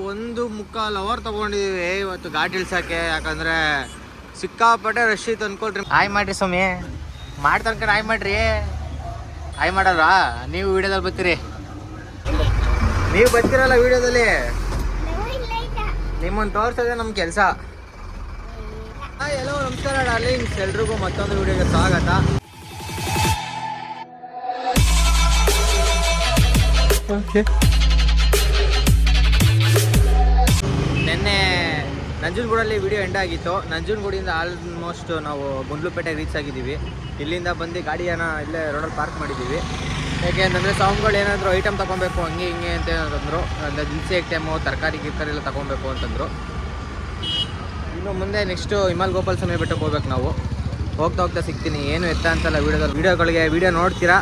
1.25 hour ತಗೊಂಡಿದೀವಿ ಇವತ್ತು ಘಾಟ್ ಇಳ್ಸಕ್ಕೆ. ಯಾಕಂದ್ರೆ ಸಿಕ್ಕಾಪಟ್ಟೆ ರಶ್ ಇತ್ತು ಅನ್ಕೊಳ್ರಿ. ಆಯ್ ಮಾಡ್ರಿ ಸ್ವಾಮಿ, ಮಾಡ್ತನ್ಕ ಆಯ್ ಮಾಡ್ರಿ. ಆಯ್ ಮಾಡಲ್ವಾ ನೀವು? ವಿಡಿಯೋದಲ್ಲಿ ಬರ್ತೀರಿ, ನೀವು ಬರ್ತೀರಲ್ಲ ವಿಡಿಯೋದಲ್ಲಿ, ನಿಮ್ಮನ್ನು ತೋರ್ಸೋದೇ ನಮ್ಮ ಕೆಲಸ. ಎಲ್ಲೋ ನಮಸ್ಕಾರ ಡಾರ್ಲಿಂಗ್ಸ್, ಎಲ್ರಿಗೂ ಮತ್ತೊಂದು ವಿಡಿಯೋಗೆ ಸ್ವಾಗತ. ನಿನ್ನೆ ನಂಜನಗೂಡಲ್ಲಿ ವಿಡಿಯೋ ಎಂಡ್ ಆಗಿತ್ತು. ನಂಜನಗೂಡಿಂದ ಆಲ್ಮೋಸ್ಟ್ ನಾವು ಗುಂಡ್ಲುಪೇಟೆಗೆ ರೀಚ್ ಆಗಿದ್ದೀವಿ. ಇಲ್ಲಿಂದ ಬಂದು ಗಾಡಿಯನ್ನು ಇಲ್ಲೇ ರೋಡಲ್ಲಿ ಪಾರ್ಕ್ ಮಾಡಿದ್ದೀವಿ. ಯಾಕೆ ಅಂತಂದರೆ ಸ್ವಾಮಿಗಳು ಏನಾದರೂ ಐಟಮ್ ತೊಗೊಬೇಕು ಹಂಗೆ ಹಿಂಗೆ ಅಂತ ಏನಂತಂದರು. ಅಂದರೆ ದಿನಸಿ ಐಟಮು, ತರಕಾರಿ ಗಿರ್ಕಾರಿ ಎಲ್ಲ ತೊಗೊಬೇಕು ಅಂತಂದರು. ಇನ್ನು ಮುಂದೆ ನೆಕ್ಸ್ಟು ಹಿಮಲ್ ಗೋಪಾಲ ಸ್ವಾಮಿ ಬೆಟ್ಟಕ್ಕೆ ಹೋಗ್ಬೇಕು ನಾವು. ಹೋಗ್ತಾ ಹೋಗ್ತಾ ಸಿಗ್ತೀನಿ. ಏನು ಎತ್ತ ಅಂತಲ್ಲ ವಿಡಿಯೋಗಳಿಗೆ ವಿಡಿಯೋ ನೋಡ್ತೀರಾ.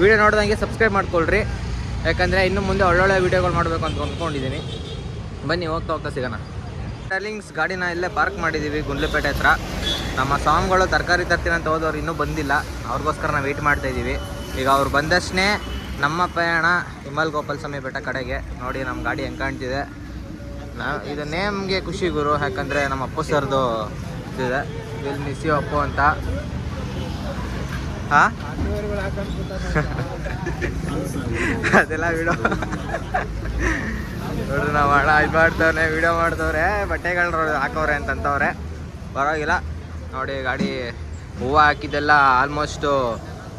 ವಿಡಿಯೋ ನೋಡ್ದಂಗೆ ಸಬ್ಸ್ಕ್ರೈಬ್ ಮಾಡ್ಕೊಳ್ರಿ. ಯಾಕಂದರೆ ಇನ್ನು ಮುಂದೆ ಒಳ್ಳೊಳ್ಳೆ ವೀಡಿಯೋಗಳು ಮಾಡಬೇಕು ಅಂತ ಅಂದ್ಕೊಂಡಿದ್ದೀನಿ. ಬನ್ನಿ ಹೋಗ್ತಾ ಹೋಗ್ತಾ ಸಿಗೋಣ. ಡಾರ್ಲಿಂಗ್ಸ್, ಗಾಡಿನ ಇಲ್ಲೇ ಪಾರ್ಕ್ ಮಾಡಿದ್ದೀವಿ ಗುಂಡ್ಲುಪೇಟೆ ಹತ್ರ. ನಮ್ಮ ಸ್ವಾಮಿಗಳು ತರಕಾರಿ ತರ್ತೀನಿ ಅಂತ ಹೋದವ್ರು ಇನ್ನೂ ಬಂದಿಲ್ಲ. ಅವ್ರಿಗೋಸ್ಕರ ನಾವು ವೆಯ್ಟ್ ಮಾಡ್ತಾಯಿದ್ದೀವಿ. ಈಗ ಅವ್ರು ಬಂದಷ್ಟೇ ನಮ್ಮ ಪ್ರಯಾಣ ಹಿಮಲ್ ಗೋಪಾಲ ಸ್ವಾಮಿ ಬೆಟ್ಟ ಕಡೆಗೆ. ನೋಡಿ ನಮ್ಮ ಗಾಡಿ ಹೆಂಗೆ ಕಾಣ್ತಿದೆ. ಇದು ನೇಮ್ಗೆ ಖುಷಿ ಗುರು. ಯಾಕಂದರೆ ನಮ್ಮ ಅಪ್ಪು ಸರ್ದು ಇದೆ, ವಿಲ್ ಮಿಸ್ ಯು ಅಪ್ಪು ಅಂತ. ಹಾಂ ಅದೆಲ್ಲ ವಿಡಿಯೋ ನೋಡ್ರಿ, ನಾವು ಇದು ಮಾಡ್ತವ್ರೆ, ವಿಡಿಯೋ ಮಾಡ್ತವ್ರೆ, ಬಟ್ಟೆಗಳು ಹಾಕವ್ರೆ ಅಂತಂತವ್ರೆ. ಪರವಾಗಿಲ್ಲ ನೋಡಿ. ಗಾಡಿ ಹೂವು ಹಾಕಿದ್ದೆಲ್ಲ ಆಲ್ಮೋಸ್ಟು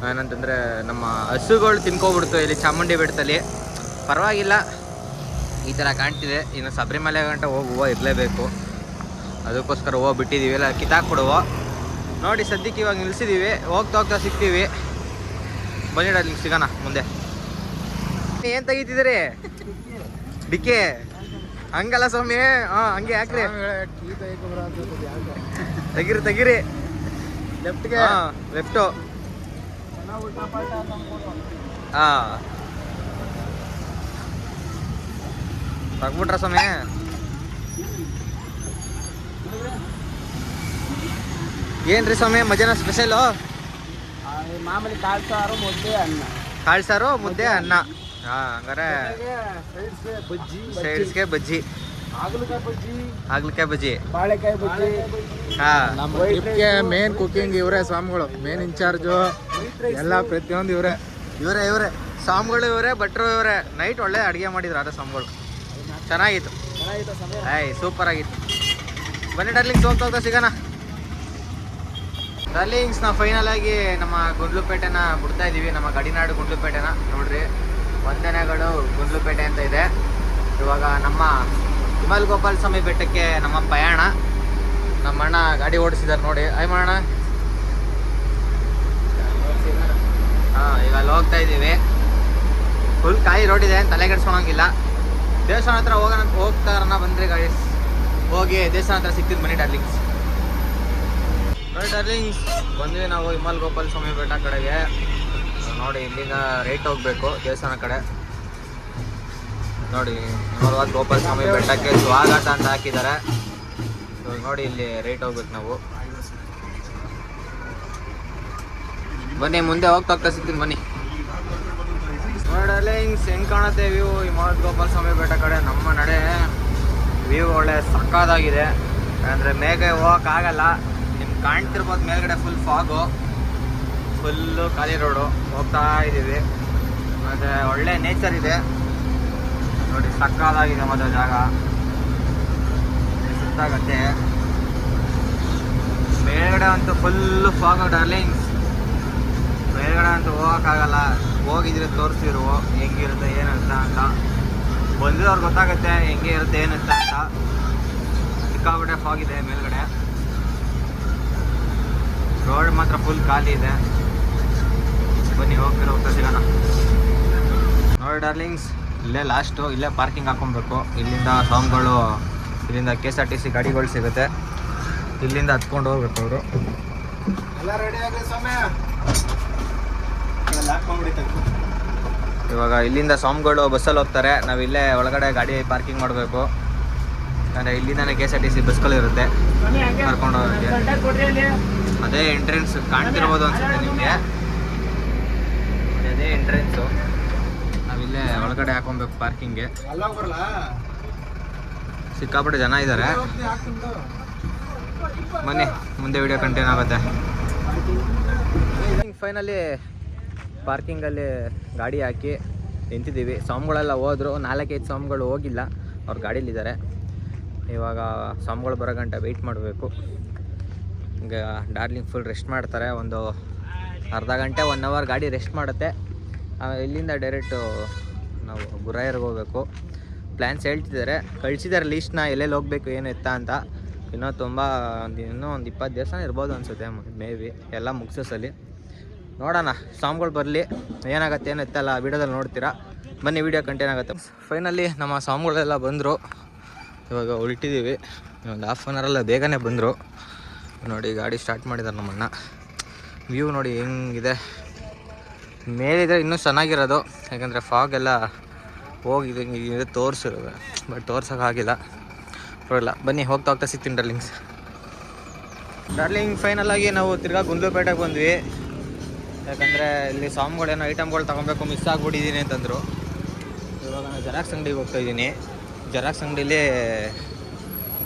ಏನಂತಂದರೆ ನಮ್ಮ ಹಸುಗಳು ತಿನ್ಕೊಬಿಡ್ತು ಇಲ್ಲಿ ಚಾಮುಂಡಿ ಬೆಟ್ಟದಲ್ಲಿ. ಪರವಾಗಿಲ್ಲ, ಈ ಥರ ಕಾಣ್ತಿದೆ. ಇನ್ನು ಶಬರಿಮಲೆ ಗಂಟ ಹೋಗಿ ಹೂವು ಇರಲೇಬೇಕು. ಅದಕ್ಕೋಸ್ಕರ ಹೂವು ಬಿಟ್ಟಿದ್ದೀವಿ, ಎಲ್ಲ ಕಿತ್ತಾಕ್ಬಿಡುವ. ನೋಡಿ ಸದ್ಯಕ್ಕೆ ಇವಾಗ ನಿಲ್ಸಿದ್ದೀವಿ. ಹೋಗ್ತಾ ಹೋಗ್ತಾ ಸಿಗ್ತೀವಿ. ಬನ್ನಿ ಡಾರ್ಲಿಂಗ್, ಸಿಗೋಣ ಮುಂದೆ. ಏನು ತೆಗಿತಿದ್ದೀರಿ? ಡಿಕೆ ಹಂಗಲ್ಲ ಸ್ವಾಮಿ. ಹಾಂ ಹಂಗೆ ಯಾಕ್ರಿ? ತೆಗಿರಿ ತೆಗಿರಿ. ಲೆಫ್ಟ್ಗೆ, ಲೆಫ್ಟು. ಹಾಂ ತಗ್ಬಿಟ್ರ ಸ್ವಾಮಿ. ಏನ್ರಿ ಸ್ವಾಮಿ ಮಧ್ಯಾಹ್ನ ಸ್ಪೆಷಲು? ಮಾಮೂಲಿ ಕಾಳು ಸಾರು, ಮುದ್ದೆ, ಅನ್ನ. ಕಾಳು ಸಾರು, ಮುದ್ದೆ, ಅನ್ನ. ಹಾಂ, ಹಂಗಾರೆ ಸೈಡ್ಸ್ಗೆ ಬಜ್ಜಿ, ಹಾಗಲಕಾಯಿ ಬಜ್ಜಿ, ಬಾಳೆಕಾಯಿ ಬಜ್ಜಿ. ಹಾಂ, ನಮ್ಮ ಟ್ರಿಪ್ಗೆ ಮೇನ್ ಕುಕಿಂಗ್ ಇವರೇ ಸ್ವಾಮಿಗಳು, ಮೇನ್ ಇನ್ಚಾರ್ಜು ಎಲ್ಲ ಪ್ರತಿಯೊಂದು ಇವರೇ ಸ್ವಾಮಿಗಳು ಇವರೇ, ಭಟ್ರು ಇವರೇ. ನೈಟ್ ಒಳ್ಳೆ ಅಡುಗೆ ಮಾಡಿದ್ರು ಅದೇ ಸ್ವಾಮಿಗಳು. ಚೆನ್ನಾಗಿತ್ತು. ಸೂಪರ್ ಆಗಿತ್ತು. ಬನ್ನಿ ಡಾರ್ಲಿಂಗ್ಸ್, ಹೋಗ್ತಾ ಹೋಗ್ತಾ ಸಿಗೋಣ. ಡಾರ್ಲಿಂಗ್ಸ್, ನಾವು ಫೈನಲ್ ಆಗಿ ನಮ್ಮ ಗುಂಡ್ಲುಪೇಟೆನ ಬಿಡ್ತಾ ಇದ್ದೀವಿ. ನಮ್ಮ ಗಡಿನಾಡು ಗುಂಡ್ಲುಪೇಟೆನ ನೋಡ್ರಿ, ವಂದನೆಗಳು ಗುಂಡ್ಲುಪೇಟೆ ಅಂತ ಇದೆ. ಇವಾಗ ನಮ್ಮ ಹಿಮಲ್ ಗೋಪಾಲ ಸ್ವಾಮಿ ಬೆಟ್ಟಕ್ಕೆ ನಮ್ಮ ಪ್ರಯಾಣ. ನಮ್ಮ ಅಣ್ಣ ಗಾಡಿ ಓಡಿಸಿದಾರೆ ನೋಡಿ. ಆಯ್ ಮಾಡೋಣ. ಹಾಂ, ಈಗ ಅಲ್ಲಿ ಹೋಗ್ತಾ ಇದ್ದೀವಿ. ಫುಲ್ ಖಾಲಿ ರೋಡ್ ಇದೆ, ತಲೆ ಕೆಡ್ಸ್ಕೊಳಂಗಿಲ್ಲ. ದೇವಸ್ಥಾನ ಹತ್ರ ಹೋಗ್ತಾರನ್ನ ಬಂದರೆ ಗಾಡಿ ಹೋಗಿ ದೇವಸ್ಥಾನ ಹತ್ರ ಸಿಗ್ತಿದ್ದು. ಬನ್ನಿ ಡಾರ್ಲಿಂಗ್ಸ್. ನೋಡಿ ಡಾರ್ಲಿಂಗ್ಸ್, ಬಂದ್ವಿ ನಾವು ಹಿಮಲ್ ಗೋಪಾಲ ಸ್ವಾಮಿ ಬೆಟ್ಟ ಕಡೆಗೆ. ನೋಡಿ ಇಲ್ಲಿಂದ ರೈಟ್ ಹೋಗ್ಬೇಕು ದೇವಸ್ಥಾನ ಕಡೆ. ನೋಡಿ ಹಿಮಲ್ ಗೋಪಾಲ ಸ್ವಾಮಿ ಬೆಟ್ಟಕ್ಕೆ ಸ್ವಾಗತ ಅಂತ ಹಾಕಿದ್ದಾರೆ. ನೋಡಿ ಇಲ್ಲಿ ರೈಟ್ ಹೋಗ್ಬೇಕು ನಾವು. ಬನ್ನಿ ಮುಂದೆ ಹೋಗ್ತಾ ಹೋಗ್ತಾ ಸಿಗ್ತೀನಿ. ಬನ್ನಿ ನೋಡಿ ಡಾರ್ಲಿಂಗ್ಸ್, ಹೆಂಗೆ ಕಾಣುತ್ತೆ ವ್ಯೂ ಹಿಮಲ್ ಗೋಪಾಲ ಸ್ವಾಮಿ ಬೆಟ್ಟ ಕಡೆ. ನಮ್ಮ ನಡೆ ವ್ಯೂ ಒಳ್ಳೆ ಸಕ್ಕತ್ತಾಗಿದೆ. ಅಂದರೆ ಮೇಘ ಹೋಗೋಕ್ಕಾಗಲ್ಲ. ನಿಮ್ಗೆ ಕಾಣ್ತಿರ್ಬೋದು ಮೇಲ್ಗಡೆ ಫುಲ್ ಫಾಗು, ಫುಲ್ಲು ಖಾಲಿ ರೋಡು. ಹೋಗ್ತಾ ಇದ್ದೀವಿ. ಮತ್ತು ಒಳ್ಳೆ ನೇಚರ್ ಇದೆ ನೋಡಿ, ಸಕ್ಕತ್ತಾಗಿದೆ ಮತ್ತು ಜಾಗ. ಸುತ್ತಾಗತ್ತೆ. ಮೇಲ್ಗಡೆ ಅಂತೂ ಫುಲ್ಲು ಫಾಗು ಡಾರ್ಲಿಂಗ್ಸ್. ಮೇಲ್ಗಡೆ ಅಂತೂ ಹೋಗೋಕ್ಕಾಗಲ್ಲ. ಹೋಗಿದ್ರೆ ತೋರಿಸಿರು ಹೆಂಗಿರುತ್ತೆ ಏನಿರುತ್ತೆ ಅಂತ. ಬಂದಿರೋರು ಗೊತ್ತಾಗುತ್ತೆ ಹೆಂಗೆ ಇರುತ್ತೆ ಏನಿರುತ್ತೆ ಅಂತ. ಸಿಕ್ಕಾಪಟ್ಟೆ ಫಾಗಿದೆ ಮೇಲ್ಗಡೆ. ರೋಡ್ ಮಾತ್ರ ಫುಲ್ ಖಾಲಿ ಇದೆ. ಬನ್ನಿ ಹೋಗ್ತಾ ಸಿಗೋಣ. ನೋಡಿ ಡಾರ್ಲಿಂಗ್ಸ್, ಇಲ್ಲೇ ಲಾಸ್ಟು, ಇಲ್ಲೇ ಪಾರ್ಕಿಂಗ್ ಹಾಕೊಬೇಕು. ಇಲ್ಲಿಂದ ಸ್ವಾಮಿಗಳು, ಇಲ್ಲಿಂದ KSRTC ಗಾಡಿಗಳು ಸಿಗುತ್ತೆ. ಇಲ್ಲಿಂದ ಹತ್ಕೊಂಡು ಹೋಗ್ಬೇಕು ಅವರು. ಎಲ್ಲ ರೆಡಿ ಆಗಲಿ ಸ್ವಾಮಿ. ಇವಾಗ ಇಲ್ಲಿಂದ ಸ್ವಾಮಿಗಳು ಬಸ್ಸಲ್ಲಿ ಹೋಗ್ತಾರೆ. ನಾವು ಇಲ್ಲೇ ಒಳಗಡೆ ಗಾಡಿ ಪಾರ್ಕಿಂಗ್ ಮಾಡಬೇಕು. ಅಂದರೆ ಇಲ್ಲಿಂದಾನೆ KSRTC ಬಸ್ಗಳು ಇರುತ್ತೆ ಕರ್ಕೊಂಡು ಹೋಗೋಕ್ಕೆ. ಅದೇ ಎಂಟ್ರೆನ್ಸ್ ಕಾಣ್ತಿರ್ಬೋದು ಅನ್ಸುತ್ತೆ ನಿಮಗೆ. ಅದೇ ಎಂಟ್ರೆನ್ಸು. ನಾವಿಲ್ಲೇ ಒಳಗಡೆ ಹಾಕೊಬೇಕು ಪಾರ್ಕಿಂಗ್ಗೆ. ಸಿಕ್ಕಾಪಟ್ಟೆ ಜನ ಇದ್ದಾರೆ. ಬನ್ನಿ ಮುಂದೆ ವಿಡಿಯೋ ಕಂಟಿನ್ಯೂ ಆಗುತ್ತೆ. ಫೈನಲಿ ಪಾರ್ಕಿಂಗಲ್ಲಿ ಗಾಡಿ ಹಾಕಿ ನಿಂತಿದ್ದೀವಿ. ಸ್ವಾಮಿಗಳೆಲ್ಲ ಹೋದ್ರು, 4-5 ಸ್ವಾಮಿಗಳು ಹೋಗಿಲ್ಲ, ಅವ್ರು ಗಾಡೀಲಿದ್ದಾರೆ. ಇವಾಗ ಸ್ವಾಮಿಗಳು ಬರೋ ಗಂಟೆ ವೆಯ್ಟ್ ಮಾಡಬೇಕು. ಈಗ ಡಾರ್ಲಿಂಗ್ ಫುಲ್ ರೆಸ್ಟ್ ಮಾಡ್ತಾರೆ. ಒಂದು ಅರ್ಧ ಗಂಟೆ 1 ಅವರ್ ಗಾಡಿ ರೆಸ್ಟ್ ಮಾಡುತ್ತೆ. ಇಲ್ಲಿಂದ ಡೈರೆಕ್ಟು ನಾವು ಗುರಾಯರ್ಗೆ ಹೋಗಬೇಕು. ಪ್ಲ್ಯಾನ್ಸ್ ಹೇಳ್ತಿದ್ದಾರೆ, ಕಳಿಸಿದ್ದಾರೆ ಲೀಸ್ಟ್ನ, ಎಲ್ಲೆಲ್ಲಿ ಹೋಗಬೇಕು ಏನು ಎತ್ತ ಅಂತ. ಇನ್ನೂ ಇನ್ನೂ ಒಂದು 20 ದೇವಸ್ಥಾನ ಇರ್ಬೋದು ಅನಿಸುತ್ತೆ ಮೇ ಬಿ, ಎಲ್ಲ ಮುಗಿಸೋಸಲ್ಲಿ ನೋಡೋಣ. ಸ್ವಾಮಿಗಳು ಬರಲಿ, ಏನಾಗುತ್ತೆ ಏನು ಎತ್ತಲ್ಲ ವಿಡಿಯೋದಲ್ಲಿ ನೋಡ್ತೀರಾ. ಬನ್ನಿ ವಿಡಿಯೋ ಕಂಟಿನ್ಯೂ ಆಗುತ್ತೆ. ಫೈನಲಿ ನಮ್ಮ ಸ್ವಾಮಿಗಳೆಲ್ಲ ಬಂದರು. ಇವಾಗ ಹೊರಟಿದ್ದೀವಿ. ಒಂದು ಹಾಫ್ ಆನ್ ಅವರಲ್ಲ ಬೇಗನೆ ಬಂದರು. ನೋಡಿ ಗಾಡಿ ಸ್ಟಾರ್ಟ್ ಮಾಡಿದ್ದಾರೆ ನಮ್ಮಣ್ಣ. ವ್ಯೂ ನೋಡಿ ಹೆಂಗಿದೆ, ಮೇಲಿದ್ರೆ ಇನ್ನೂ ಚೆನ್ನಾಗಿರೋದು, ಯಾಕಂದರೆ ಫಾಗ್ ಎಲ್ಲ ಹೋಗಿದೆ, ಹಿಂಗಿದೆ ತೋರಿಸಿರೋದು, ಬಟ್ ತೋರ್ಸೋಕ್ಕಾಗಿಲ್ಲ. ಬರೋಲ್ಲ. ಬನ್ನಿ ಹೋಗ್ತಾ ಸಿಗ್ತೀನಿ ಡಾರ್ಲಿಂಗ್. ಫೈನಲಾಗಿ ನಾವು ತಿರ್ಗಾ ಗುಂಡ್ಲುಪೇಟೆಗೆ ಬಂದ್ವಿ. ಯಾಕಂದರೆ ಇಲ್ಲಿ ಸ್ವಾಮಿಗಳೇನೋ ಐಟಮ್ಗಳು ತೊಗೊಬೇಕು, ಮಿಸ್ ಆಗಿಬಿಟ್ಟಿದ್ದೀನಿ ಅಂತಂದರು. ಇವಾಗ ನಾನು ಜೆರಾಕ್ಸ್ ಅಂಗಡಿಗೆ ಹೋಗ್ತಾಯಿದ್ದೀನಿ. ಜೆರಾಕ್ಸ್ ಅಂಗಡೀಲಿ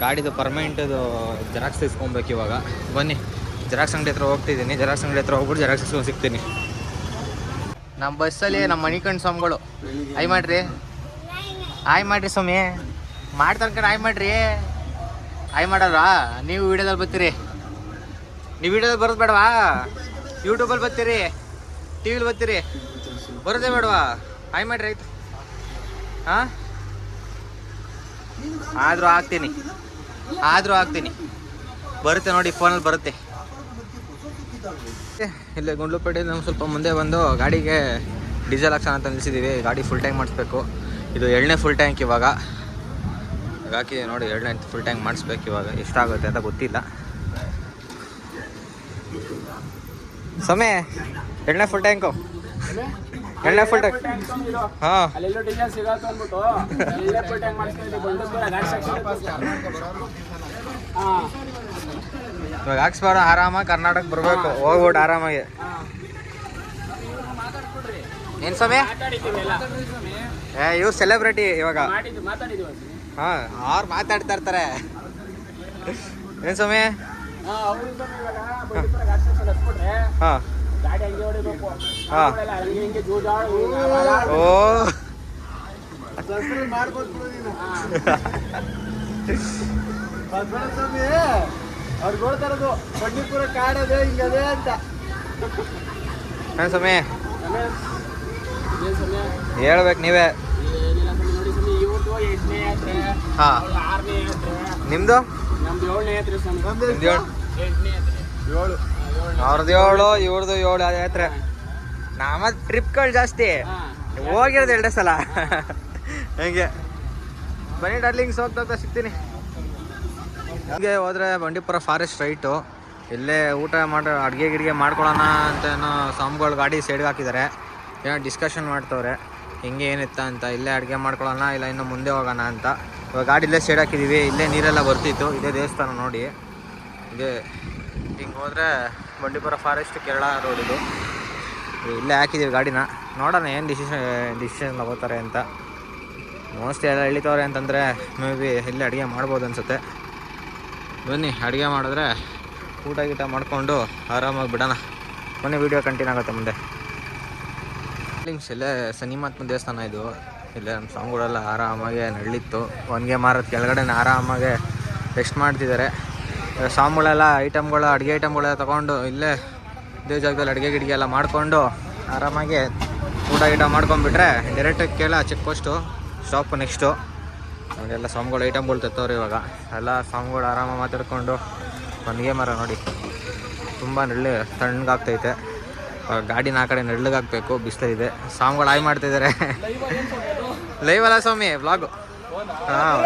ಗಾಡಿದು ಪರ್ಮನೆಂಟದು ಜೆರಾಕ್ಸ್ ಇಸ್ಕೊಬೇಕು ಇವಾಗ. ಬನ್ನಿ ಜೆರಾಕ್ಸ್ ಅಂಗಡಿ ಹತ್ರ ಹೋಗ್ತಿದ್ದೀನಿ. ಜೆರಾಕ್ಸ್ ಅಂಗಡಿ ಹತ್ರ ಹೋಗ್ಬಿಟ್ಟು ಜೆರಾಕ್ಸ್ ಇಸ್ಕೊಂಡು ಸಿಗ್ತೀನಿ. ನಮ್ಮ ಬಸ್ಸಲ್ಲಿ ನಮ್ಮ ಮಣಿಕಂಡು ಸ್ವಾಮಿಗಳು ಆಯ್ ಮಾಡಿರಿ, ಆಯ್ ಮಾಡಿರಿ ಸ್ವಾಮಿ, ಮಾಡ್ತಾರೆ ಆಯ್ ಮಾಡಿರಿ. ಆಯ್ ಮಾಡಲ್ವಾ? ನೀವು ವೀಡಿಯೋದಲ್ಲಿ ಬರ್ತೀರಿ, ನೀವು ವೀಡಿಯೋದಲ್ಲಿ ಬರೋದು ಬೇಡವಾ? ಯೂಟ್ಯೂಬಲ್ಲಿ ಬರ್ತೀರಿ, ಟಿ ವಿಲಿ ಬರ್ತೀರಿ, ಬರೋದೇ ಬೇಡವಾ? ಆಯ್ ಮಾಡಿರಿ ಆಯ್ತು. ಹಾಂ, ಆದರೂ ಆಗ್ತೀನಿ, ಬರುತ್ತೆ ನೋಡಿ, ಫೋನಲ್ಲಿ ಬರುತ್ತೆ. ಇಲ್ಲೇ ಗುಂಡ್ಲುಪೇಟೆಯಲ್ಲಿ ನಾವು ಸ್ವಲ್ಪ ಮುಂದೆ ಬಂದು ಗಾಡಿಗೆ ಡೀಸೆಲ್ ಹಾಕ್ಸೋಣ ಅಂತ ನಿಲ್ಲಿಸಿದ್ದೀವಿ. ಗಾಡಿ ಫುಲ್ ಟ್ಯಾಂಕ್ ಮಾಡಿಸ್ಬೇಕು. ಇದು 2ನೇ ಫುಲ್ ಟ್ಯಾಂಕ್ ಇವಾಗ ಹಾಕಿ ನೋಡಿ. 2ನೇ ಫುಲ್ ಟ್ಯಾಂಕ್ ಮಾಡಿಸ್ಬೇಕು. ಇವಾಗ ಎಷ್ಟಾಗುತ್ತೆ ಅಂತ ಗೊತ್ತಿಲ್ಲ. ಸಮಯ 2ನೇ ಫುಲ್ ಟ್ಯಾಂಕು, 2ನೇ ಫುಲ್ ಟ್ಯಾಂಕ್. ಹಾಂ, ಇವಾಗ ಹಾಕ್ಸ್ಬಾರ್ದು, ಆರಾಮಾಗಿ ಕರ್ನಾಟಕ ಬರಬೇಕು, ಹೋಗ್ಬಿಟ್ಟು ಆರಾಮಾಗಿ. ಏನು ಸಮಯ? ಇವ್ರು ಸೆಲೆಬ್ರಿಟಿ ಇವಾಗ. ಹಾಂ, ಅವ್ರು ಮಾತಾಡ್ತಾ ಇರ್ತಾರೆ. ಏನು ಸಮಯ? ಹಾಂ ಹಾಂ, ಓ ಅವ್ರು ನೋಡ್ತಾರದು ಬಂಡೀಪುರ ಕಾಡದೆ ಹಿಂಗದೆ ಅಂತ. ಸಮಯ ಹೇಳ್ಬೇಕು ನೀವೇ. ಹಾಂ, ನಿಮ್ಮದು? ಅವ್ರದ್ದು 7, ಇವ್ರದ್ದು 7 ಯಾತ್ರೆ. ನಮ್ಮ ಟ್ರಿಪ್ಗಳು ಜಾಸ್ತಿ, ಹೋಗಿರೋದು 2 ಸಲ ಹಂಗೆ. ಬನ್ನಿ ಡಾರ್ಲಿಂಗ್ಸ್, ಹೋಗ್ತಾ ಸಿಗ್ತೀನಿ. ಹಂಗೆ ಹೋದರೆ ಬಂಡೀಪುರ ಫಾರೆಸ್ಟ್ ರೈಟು. ಇಲ್ಲೇ ಊಟ ಅಡುಗೆ ಮಾಡ್ಕೊಳ್ಳೋಣ ಅಂತ ಏನೋ ಸ್ವಾಮಿಗಳು ಗಾಡಿ ಸೈಡ್ಗೆ ಹಾಕಿದ್ದಾರೆ. ಏನೋ ಡಿಸ್ಕಷನ್ ಮಾಡ್ತವ್ರೆ, ಹಿಂಗೆ ಏನಿತ್ತ ಅಂತ. ಇಲ್ಲೇ ಅಡುಗೆ ಮಾಡ್ಕೊಳ್ಳೋಣ ಇಲ್ಲ ಇನ್ನು ಮುಂದೆ ಹೋಗೋಣ ಅಂತ. ಇವಾಗ ಗಾಡಿ ಇಲ್ಲೇ ಸೈಡ್ ಹಾಕಿದ್ದೀವಿ. ಇಲ್ಲೇ ನೀರೆಲ್ಲ ಬರ್ತಿತ್ತು. ಇದೇ ದೇವಸ್ಥಾನ ನೋಡಿ. ಇದೇ ಹಿಂಗೆ ಹೋದರೆ ಬಂಡೀಪುರ ಫಾರೆಸ್ಟ್ ಕೇರಳ ರೋಡ್ ಇದು. ಇಲ್ಲೇ ಹಾಕಿದ್ದೀವಿ ಗಾಡಿನ. ನೋಡೋಣ ಏನು ಡಿಸಿಷನ್ ತಗೋತಾರೆ ಅಂತ. ಮೋಸ್ಟ್ಲಿ ಎಲ್ಲ ಇಳಿತವ್ರೆ ಅಂತಂದರೆ ಮೇ ಬಿ ಇಲ್ಲೇ ಅಡುಗೆ ಮಾಡ್ಬೋದು ಅನಿಸುತ್ತೆ. ಬನ್ನಿ ಅಡುಗೆ ಮಾಡಿದ್ರೆ ಊಟ ಮಾಡಿಕೊಂಡು ಆರಾಮಾಗಿ ಬಿಡೋಣ. ಮೊನ್ನೆ ವೀಡಿಯೋ ಕಂಟಿನ್ಯೂ ಆಗುತ್ತೆ ಮುಂದೆ. ಇಲ್ಲೇ ಶನಿಮಹಾತ್ಮ ದೇವಸ್ಥಾನ ಇದು. ಇಲ್ಲೇ ನಮ್ಮ ಸ್ವಾಮಿಗಳೆಲ್ಲ ಆರಾಮಾಗಿ ನಳ್ಳಿತ್ತು. ಒನ್ಗೆ ಮಾರೋದು ಕೆಳಗಡೆ ಆರಾಮಾಗಿ ರೆಸ್ಟ್ ಮಾಡ್ತಿದ್ದಾರೆ. ಸ್ವಾಮಿಗಳೆಲ್ಲ ಅಡುಗೆ ಐಟಮ್ಗಳೆಲ್ಲ ತೊಗೊಂಡು ಇಲ್ಲೇ ಇದೇ ಜಾಗದಲ್ಲಿ ಅಡುಗೆ ಎಲ್ಲ ಮಾಡಿಕೊಂಡು ಆರಾಮಾಗಿ ಊಟ ಮಾಡ್ಕೊಂಡ್ಬಿಟ್ರೆ ಡೈರೆಕ್ಟಾಗಿ ಕೇಳ ಚೆಕ್ ಪೋಸ್ಟು ಸ್ಟಾಪ್ ನೆಕ್ಸ್ಟು. ಅವರೆಲ್ಲ ಸ್ವಾಮಿಗಳು ಐಟಮ್ಗಳು ತತ್ತವ್ರು. ಇವಾಗ ಎಲ್ಲ ಸ್ವಾಮಿಗಳು ಆರಾಮಾಗಿ ಮಾತಾಡ್ಕೊಂಡು ಒನ್ಗೆ ಮರ ನೋಡಿ ತುಂಬ ತಣ್ಣಗಾಗ್ತೈತೆ. ಗಾಡಿನ ಆ ಕಡೆ ನೆರಳಿಗಾಗಬೇಕು, ಬಿಸಿಲಿದೆ. ಸ್ವಾಮಿಗಳು ಆಯ್ ಮಾಡ್ತಿದ್ದಾರೆ. ಲೈವ್ ಅಲ್ಲ ಸ್ವಾಮಿ, ವ್ಲಾಗು. ಹಾಂ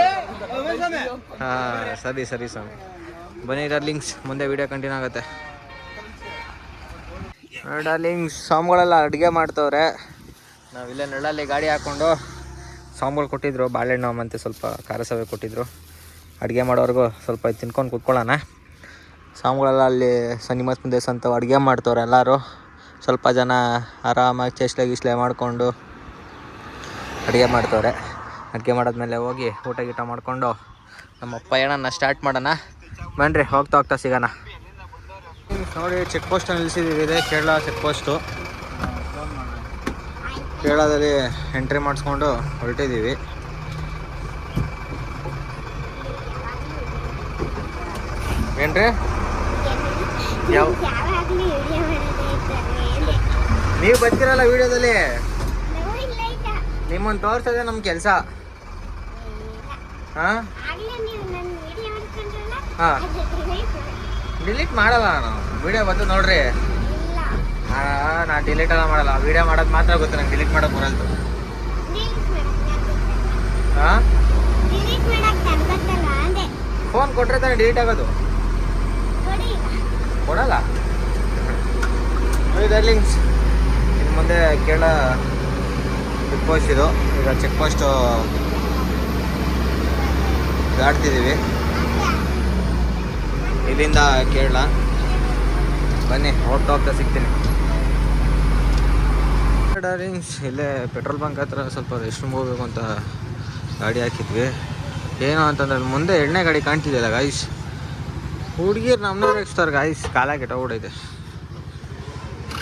ಹಾಂ, ಸರಿ ಸ್ವಾಮಿ. ಬನ್ನಿ ಡಾರ್ಲಿಂಗ್ಸ್, ಮುಂದೆ ವೀಡಿಯೋ ಕಂಟಿನ್ಯೂ ಆಗುತ್ತೆ. ಡಾರ್ಲಿಂಗ್ಸ್, ಸ್ವಾಮಿಗಳೆಲ್ಲ ಅಡುಗೆ ಮಾಡ್ತವ್ರೆ. ನಾವಿಲ್ಲೇ ನೆರಳಲ್ಲಿ ಗಾಡಿ ಹಾಕ್ಕೊಂಡು ಸ್ವಾಮಿಗಳು ಕೊಟ್ಟಿದ್ರು ಬಾಳೆಹಣ್ಣು ಮತ್ತು ಸ್ವಲ್ಪ ಖಾರ ಸವೆ ಕೊಟ್ಟಿದ್ರು. ಅಡುಗೆ ಮಾಡೋರ್ಗೂ ಸ್ವಲ್ಪ ತಿನ್ಕೊಂಡು ಕುತ್ಕೊಳ್ಳೋಣ. ಸ್ವಾಮಿಗಳೆಲ್ಲ ಅಲ್ಲಿ ಶನಿಮಹಾತ್ಮ ದೇವಸ್ಥಾನ ಅಂತ ಅಡುಗೆ ಮಾಡ್ತವ್ರೆ ಎಲ್ಲರೂ. ಸ್ವಲ್ಪ ಜನ ಆರಾಮಾಗಿ ಗಿಸ್ಲೆ ಮಾಡಿಕೊಂಡು ಅಡುಗೆ ಮಾಡ್ತವ್ರೆ. ಅಡುಗೆ ಮಾಡಾದ್ಮೇಲೆ ಹೋಗಿ ಊಟ ಮಾಡಿಕೊಂಡು ನಮ್ಮ ಪಯಣನ ಸ್ಟಾರ್ಟ್ ಮಾಡೋಣ ಬನ್ನಿರಿ. ಹೋಗ್ತಾ ಸಿಗೋಣ. ನೋಡಿ ಚೆಕ್ ಪೋಸ್ಟಲ್ಲಿ ನಿಲ್ಲಿಸಿದ್ದೀವಿ. ಇದೆ ಕೇರಳ ಚೆಕ್ ಪೋಸ್ಟು. ಕೇರಳದಲ್ಲಿ ಎಂಟ್ರಿ ಮಾಡಿಸ್ಕೊಂಡು ಹೊರಟಿದ್ದೀವಿ. ಏನ್ರಿ ಯಾವ ನೀವು ಬರ್ತೀರಲ್ಲ ವಿಡಿಯೋದಲ್ಲಿ, ನಿಮ್ಮನ್ನು ತೋರಿಸೋದೇ ನಮ್ಮ ಕೆಲಸ. ಹಾಂ ಹಾಂ ಡಿಲೀಟ್ ಮಾಡಲ್ಲ ನಾನು. ವಿಡಿಯೋ ಬಂದು ನೋಡ್ರಿ. ನಾನು ಡಿಲೀಟ್ ಎಲ್ಲ ಮಾಡಲ್ಲ. ವಿಡಿಯೋ ಮಾಡೋದು ಮಾತ್ರ ಗೊತ್ತು ನಂಗೆ, ಡಿಲೀಟ್ ಮಾಡೋದು ಬರಲ್ತು. ಹಾಂ ಫೋನ್ ಕೊಟ್ಟರೆ ತಾನೇ ಡಿಲೀಟ್ ಆಗೋದು. ಕೊಡಲ್ಲ. ಡಾರ್ಲಿಂಗ್ಸ್, ಇನ್ನು ಮುಂದೆ ಕೇರಳ ಚೆಕ್ ಪೋಸ್ಟ್ ಇದು. ಈಗ ಚೆಕ್ ಪೋಸ್ಟು ದಾಟ್ತಿದ್ದೀವಿ. ಇಲ್ಲಿಂದ ಕೇರಳ. ಬನ್ನಿ ಹೋಗ್ತಾ ಸಿಗ್ತೀನಿ. ಡಾರ್ಲಿಂಗ್ಸ್, ಇಲ್ಲೇ ಪೆಟ್ರೋಲ್ ಬಂಕ್ ಹತ್ರ ಸ್ವಲ್ಪ ರೆಸ್ಟ್ ರೂಮ್ ಹೋಗ್ಬೇಕು ಅಂತ ಗಾಡಿ ಹಾಕಿದ್ವಿ. ಏನು ಅಂತಂದ್ರೆ ಮುಂದೆ ಎಣ್ಣೆ ಗಾಡಿ ಕಾಣ್ತಿದೆಯಲ್ಲ ಗಾಯ್ಸ್, ಹುಡುಗಿರು ನಮ್ಮನ್ನ ರೇಗಿಸ್ತಾರೆ ಗಾಯ್ಸ್. ಕಾಲ ಕೆಟ್ಟೋಗ್ಬಿಡೈತೆ.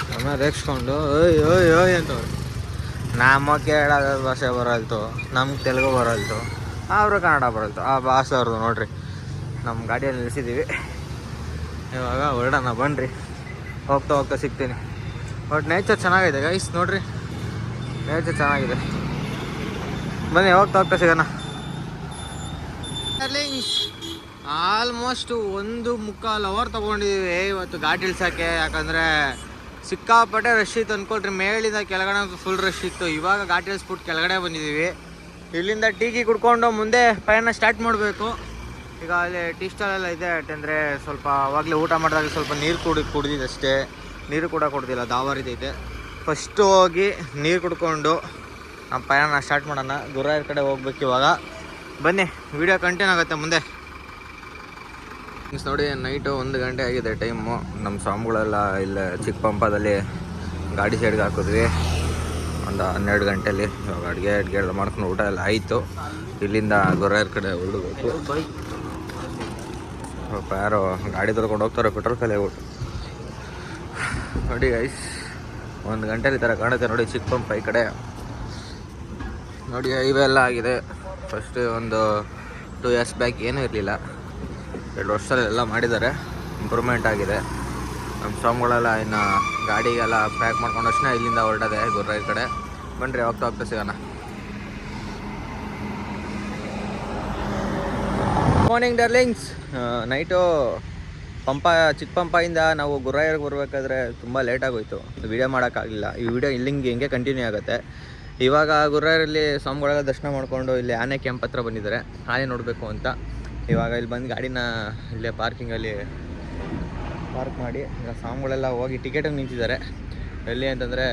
ನಮ್ಮನ್ನ ರೇಗಿಸ್ಕೊಂಡು ಓಯ್ ಓಯ್ ಓಯ್ ಅಂತವ್ರು. ನಮ್ಮ ಕೇರಳ ಭಾಷೆ ಬರಲ್ತು, ನಮ್ಗೆ ತೆಲುಗು ಬರಲ್ತು, ಅವರು ಕನ್ನಡ ಬರಲ್ತು. ಆ ಭಾಷೆ ಅವ್ರದ್ದು ನೋಡ್ರಿ. ನಮ್ಮ ಗಾಡಿಯಲ್ಲಿ ನಿಲ್ಲಿಸಿದ್ದೀವಿ. ಇವಾಗ ಹೊರಡೋಣ ಬನ್ನಿರಿ. ಹೋಗ್ತಾ ಸಿಗ್ತೀನಿ. ಬಟ್ ನೇಚರ್ ಚೆನ್ನಾಗಿದೆ ಗೈಸ್, ನೋಡ್ರಿ. ನೇಚರ್ ಚೆನ್ನಾಗಿದೆ. ಬನ್ನಿ ಹೋಗ್ತಾ ಸಿಗೋಣ. ಆಲ್ಮೋಸ್ಟ್ 1.25 ಅವರ್ ತೊಗೊಂಡಿದ್ದೀವಿ ಇವತ್ತು ಗಾಡಿ ಇಳ್ಸೋಕ್ಕೆ. ಯಾಕಂದರೆ ಸಿಕ್ಕಾಪಟ್ಟೆ ರಶ್ ಇತ್ತು ಅಂದ್ಕೊಳ್ರಿ. ಮೇಲಿಂದ ಕೆಳಗಡೆ ಫುಲ್ ರಶ್ ಇತ್ತು. ಇವಾಗ ಗಾಡಿ ಇಳಿಸ್ಬಿಟ್ಟು ಕೆಳಗಡೆ ಬಂದಿದ್ದೀವಿ. ಇಲ್ಲಿಂದ ಟೀ ಕುಡ್ಕೊಂಡು ಮುಂದೆ ಪಯಣ ಸ್ಟಾರ್ಟ್ ಮಾಡಬೇಕು. ಈಗ ಅಲ್ಲಿ ಟೀ ಸ್ಟಾಲೆಲ್ಲ ಇದೆ. ಯಾಕೆಂದರೆ ಸ್ವಲ್ಪ ಆವಾಗಲೇ ಊಟ ಮಾಡಿದಾಗ ಸ್ವಲ್ಪ ನೀರು ಕುಡ್ದಿದ್ದು ಅಷ್ಟೇ. ನೀರು ಕೂಡ ಕೊಡ್ದಿಲ್ಲ, ದಾವರಿದೈತೆ. ಫಸ್ಟು ಹೋಗಿ ನೀರು ಕುಡ್ಕೊಂಡು ನಮ್ಮ ಪಯಣ ಸ್ಟಾರ್ಟ್ ಮಾಡೋಣ. ಗುರಾಯರ್ ಕಡೆ ಹೋಗ್ಬೇಕು ಇವಾಗ. ಬನ್ನಿ, ವಿಡಿಯೋ ಕಂಟಿನ್ಯೂ ಆಗುತ್ತೆ ಮುಂದೆ. ನೋಡಿ, ನೈಟು 1 ಗಂಟೆ ಆಗಿದೆ ಟೈಮು. ನಮ್ಮ ಸ್ವಾಮಿಗಳೆಲ್ಲ ಇಲ್ಲೇ ಚಿಕ್ಕ ಪಂಪದಲ್ಲಿ ಗಾಡಿ ಸೈಡ್ಗೆ ಹಾಕಿದ್ವಿ ಒಂದು 12 ಗಂಟೆಯಲ್ಲಿ. ಇವಾಗ ಅಡುಗೆ ಎಲ್ಲ ಮಾಡ್ಕೊಂಡು ಊಟ ಎಲ್ಲ ಆಯಿತು. ಇಲ್ಲಿಂದ ಗುರಾಯರ್ ಕಡೆ ಹೊರಡಬೇಕು. ಸ್ವಲ್ಪ ಯಾರೋ ಗಾಡಿ ತೊಳ್ಕೊಂಡು ಹೋಗ್ತಾರೆ ಪೆಟ್ರೋಲ್ ಖಾಲಿ ಆಗ್ಬಿಟ್ಟು. ನೋಡಿ ಗೈಸ್, 1 ಗಂಟೆಲಿ ಈ ಥರ ಕಾಣುತ್ತೆ ನೋಡಿ ಚಿಕ್ಕ ಪಂಪ್ ಈ ಕಡೆ. ನೋಡಿ ಹೈವೇ ಎಲ್ಲ ಆಗಿದೆ. ಫಸ್ಟ್ ಒಂದು 2 years ಬ್ಯಾಕ್ ಏನೂ ಇರಲಿಲ್ಲ. 2 ವರ್ಷದಲ್ಲಿ ಎಲ್ಲ ಮಾಡಿದ್ದಾರೆ, ಇಂಪ್ರೂವ್ಮೆಂಟ್ ಆಗಿದೆ. ನಮ್ಮ ಸ್ವಾಮಿಗಳೆಲ್ಲ ಇನ್ನು ಗಾಡಿಗೆಲ್ಲ ಪ್ಯಾಕ್ ಮಾಡ್ಕೊಂಡು ಅಷ್ಟೇ ಇಲ್ಲಿಂದ ಹೊರಟದೆ ಗುರಾಯರ್ ಕಡೆ. ಬನ್ನಿರಿ ಹೋಗ್ತಾ ಸಿಗೋಣ. ಮಾರ್ನಿಂಗ್ ಡಾರ್ಲಿಂಗ್ಸ್, ನೈಟು ಚಿಕ್ಕ ಪಂಪದಿಂದ ನಾವು ಗುರಾಯರ್ಗೆ ಬರಬೇಕಾದ್ರೆ ತುಂಬ ಲೇಟಾಗೋಯ್ತು. ವೀಡಿಯೋ ಮಾಡೋಕ್ಕಾಗಲಿಲ್ಲ. ಈ ವಿಡಿಯೋ ಇಲ್ಲಿಂಗೆ ಹೆಂಗೆ ಕಂಟಿನ್ಯೂ ಆಗುತ್ತೆ. ಇವಾಗ ಗುರಾಯರಲ್ಲಿ ಸ್ವಾಮಿಗಳೆಲ್ಲ ದರ್ಶನ ಮಾಡಿಕೊಂಡು ಇಲ್ಲಿ ಆನೆ ಕ್ಯಾಂಪ್ ಹತ್ರ ಬಂದಿದ್ದಾರೆ, ಆನೆ ನೋಡಬೇಕು ಅಂತ. ಇವಾಗ ಇಲ್ಲಿ ಬಂದು ಗಾಡಿನ ಇಲ್ಲೇ ಪಾರ್ಕಿಂಗಲ್ಲಿ ಪಾರ್ಕ್ ಮಾಡಿ ಈಗ ಸ್ವಾಮಿಗಳೆಲ್ಲ ಹೋಗಿ ಟಿಕೆಟಿಗೆ ನಿಂತಿದ್ದಾರೆ. ಎಲ್ಲಿ ಅಂತಂದರೆ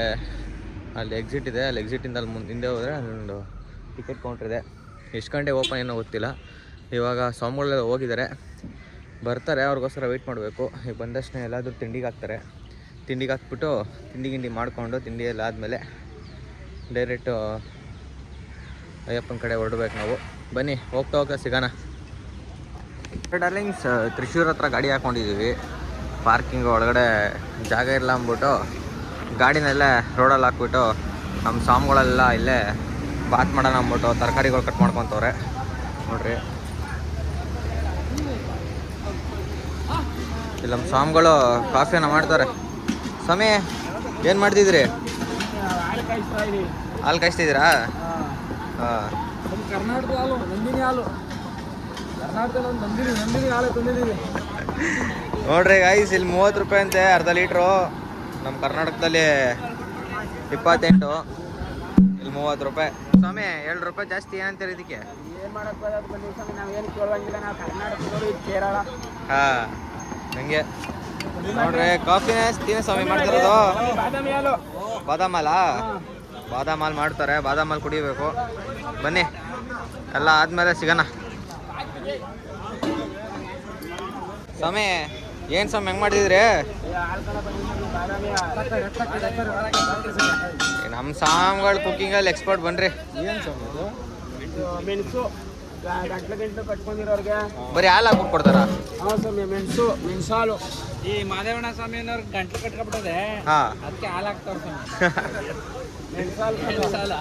ಅಲ್ಲಿ ಎಕ್ಸಿಟ್ ಇದೆ. ಅಲ್ಲಿ ಎಕ್ಸಿಟಿಂದ ಅಲ್ಲಿ ಹಿಂದೆ ಹೋದರೆ ಅಲ್ಲೊಂದು ಟಿಕೆಟ್ ಕೌಂಟ್ರ್ ಇದೆ. ಎಷ್ಟು ಗಂಟೆ ಓಪನ್ ಏನೋ ಗೊತ್ತಿಲ್ಲ. ಇವಾಗ ಸ್ವಾಮಿಗಳೆಲ್ಲ ಹೋಗಿದ್ದಾರೆ, ಬರ್ತಾರೆ. ಅವ್ರಿಗೋಸ್ಕರ ವೆಯ್ಟ್ ಮಾಡಬೇಕು. ಈಗ ಬಂದಷ್ಟೇ ಎಲ್ಲಾದರೂ ತಿಂಡಿಗೆ ಹಾಕ್ತಾರೆ. ತಿಂಡಿಗೆ ಹಾಕ್ಬಿಟ್ಟು ತಿಂಡಿ ಮಾಡಿಕೊಂಡು ತಿಂಡಿ ಎಲ್ಲ ಆದಮೇಲೆ ಡೈರೆಕ್ಟು ಅಯ್ಯಪ್ಪನ ಕಡೆ ಹೊರಡ್ಬೇಕು ನಾವು. ಬನ್ನಿ ಹೋಗ್ತಾ ಸಿಗೋಣ. ಡಾರ್ಲಿಂಗ್ಸ್, ತ್ರಿಶೂರ್ ಹತ್ರ ಗಾಡಿ ಹಾಕ್ಕೊಂಡಿದ್ದೀವಿ. ಪಾರ್ಕಿಂಗ್ ಒಳಗಡೆ ಜಾಗ ಇಲ್ಲ ಅಂದ್ಬಿಟ್ಟು ಗಾಡಿನೆಲ್ಲ ರೋಡಲ್ಲಿ ಹಾಕ್ಬಿಟ್ಟು ನಮ್ಮ ಸ್ವಾಮಿಗಳೆಲ್ಲ ಇಲ್ಲೇ ಬಾತ್ ಮಾಡೋಣ ಅಂದ್ಬಿಟ್ಟು ತರಕಾರಿಗಳು ಕಟ್ ಮಾಡ್ಕೊತವ್ರೆ ನೋಡ್ರಿ. ಇಲ್ಲಿ ನಮ್ಮ ಸ್ವಾಮಿಗಳು ಕಾಫಿಯನ್ನು ಮಾಡ್ತಾರೆ. ಸ್ವಾಮಿ ಏನು ಮಾಡ್ತಿದ್ದೀರಿ? ಹಾಲು ಕಾಯಿಸ್ತಿದ್ದೀರಾ? ಹಾಂ, ಕರ್ನಾಟಕದ ಹಾಲು, ನಂದಿನಿ ಹಾಲು. ಕರ್ನಾಟಕದಲ್ಲಿ ಒಂದು ನಂದಿನಿ ಹಾಲು ತಂದಿದ್ದೀವಿ ನೋಡ್ರಿ ಗಾಯ್ಸ್. ಇಲ್ಲಿ 30 ರೂಪಾಯಿ ಅಂತೆ ಅರ್ಧ ಲೀಟ್ರು. ನಮ್ಮ ಕರ್ನಾಟಕದಲ್ಲಿ 28, ಇಲ್ಲಿ 30 ರೂಪಾಯಿ. ಸ್ವಾಮಿ 2 ರೂಪಾಯಿ ಜಾಸ್ತಿ ಏನಂತೀರಿ ಇದಕ್ಕೆ? ಏನು ಮಾಡೋಕ್ಕೆ ನಾವು ಏನು ಕೇಳುವಂಗಿಲ್ಲ. ನಾವು ಕರ್ನಾಟಕದವರು, ಇದು ಕೇರಳ. ಹಾಂ, ಹಂಗೆ ನೋಡ್ರಿ. ಕಾಫಿನೇ ಸ್ವಾಮಿ ಮಾಡ್ತಿರೋದು. ಬಾದಾಮ್ ಹಾಲಾ? ಬಾದಾಮ್ ಹಾಲು ಮಾಡ್ತಾರೆ. ಬಾದಾಮ್ ಹಾಲು ಕುಡಿಬೇಕು. ಬನ್ನಿ, ಎಲ್ಲ ಆದಮೇಲೆ ಸಿಗೋಣ. ಸ್ವಾಮಿ ಏನು ಸ್ವಾಮಿ ಹೆಂಗೆ ಮಾಡಿದ್ರಿ? ನಮ್ಮ ಸ್ವಾಮಿಗಳು ಕುಕ್ಕಿಂಗಲ್ಲಿ ಎಕ್ಸ್ಪರ್ಟ್. ಬನ್ನಿರಿ. ಏನು ಸ್ವಾಮಿ? ಮೆಣಸು, ಗಂಟ್ಲು ಕಟ್ಕೊಂಡಿರೋರ್ಗೆ ಬರೀ ಹಾಲು ಹಾಕ್ಬಿಟ್ಟು ಕೊಡ್ತಾರ? ಹೌದು ಸ್ವಾಮಿ, ಮೆಣಸಾಲು. ಈ ಮಾದೇವಣ್ಣ ಸ್ವಾಮಿಯವ್ರಿಗೆ ಗಂಟ್ಲು ಕಟ್ಕೊಬಿಟ್ಟದೆ, ಹಾ. ಅದಕ್ಕೆ ಹಾಲು ಹಾಕ್ತಾರ ಸ್ವಾಮಿ. ಮೆಣಸಾಲ